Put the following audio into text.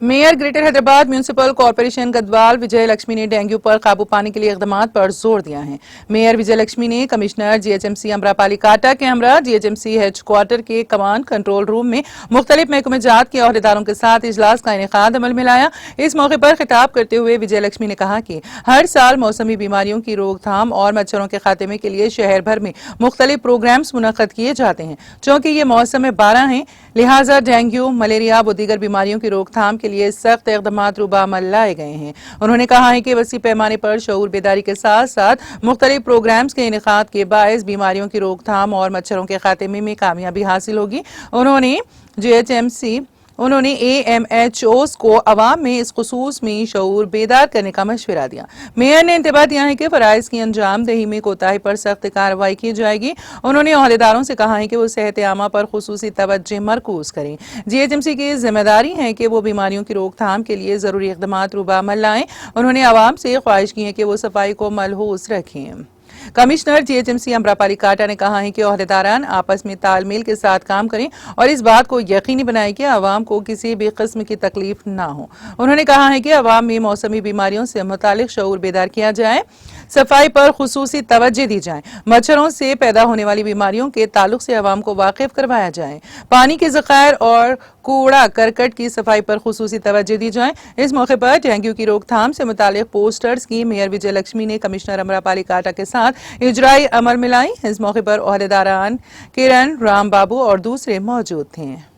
Mayor greater Hyderabad municipal corporation Gadwal Vijaya Lakshmi ने dengue पर काबू पाने के लिए इकदाम पर जोर दिया है। मेयर विजय लक्ष्मी ने कमिश्नर जीएचएमसी अमरापाली काटा के हमरा जीएचएमसी हेडक्वार्टर के कमांड कंट्रोल रूम में मुख्तलिफ महकमे जात के अहदेदारों के साथ इजलास का इनेकाद अमल में लाया। इस मौके पर खिताब करते हुए विजय लक्ष्मी ने कहा कि हर साल मौसमी बीमारियों की रोकथाम और मच्छरों के खात्मे के लिए शहर भर में मुख्तलिफ प्रोग्राम्स मुनक्कद किए जाते हैं। चूंकि ये मौसम 12 है, लिहाजा डेंगू, मलेरिया व दीगर बीमारियों की रोकथाम के लिए सख्त इक़दामात रूबामल लाए गए हैं। उन्होंने कहा है कि वसी पैमाने पर शऊर बेदारी के साथ साथ मुख्तलिफ प्रोग्राम्स के इनेकाद के बायस बीमारियों की रोकथाम और मच्छरों के खात्मे में कामयाबी हासिल होगी। उन्होंने AMHOs को अवाम में इस खुसूस में शऊर बेदार करने का मशवरा दिया। मेयर ने इंतबाह दिया है कि फराइज की अंजाम दही में कोताही पर सख्त कार्रवाई की जाएगी। उन्होंने अहदेदारों से कहा है कि वो सेहत आमा पर खुसूसी तवज्जो मरकूज करें। GHMC की जिम्मेदारी है कि वो बीमारियों की रोकथाम के लिए जरूरी इक़दामात रूबामल लाएं। उन्होंने अवाम से ख्वाहिश की है कि वो सफाई को मलहूस रखें। कमिश्नर जीएचएमसी अमरापाली काटा ने कहा है कि अहदेदारान आपस में तालमेल के साथ काम करें और इस बात को यकीनी बनाएं कि आवाम को किसी भी किस्म की तकलीफ ना हो। उन्होंने कहा है कि आवाम में मौसमी बीमारियों से मुतालिक शऊर बेदार किया जाए, सफाई पर खुसूसी तवज्जो दी जाए, मच्छरों से पैदा होने वाली बीमारियों के ताल्लुक से आवाम को वाकिफ करवाया जाए, पानी के ज़खायर और कूड़ा करकट की सफाई पर खुसूसी तवज्जो दी जाए। इस मौके पर डेंगू की रोकथाम से मुतालिक पोस्टर्स की मेयर विजय लक्ष्मी ने कमिश्नर अमरापाली काटा के साथ इजराई अमल में लाई। इस मौके पर अहदेदारान किरण, राम बाबू और दूसरे मौजूद थे।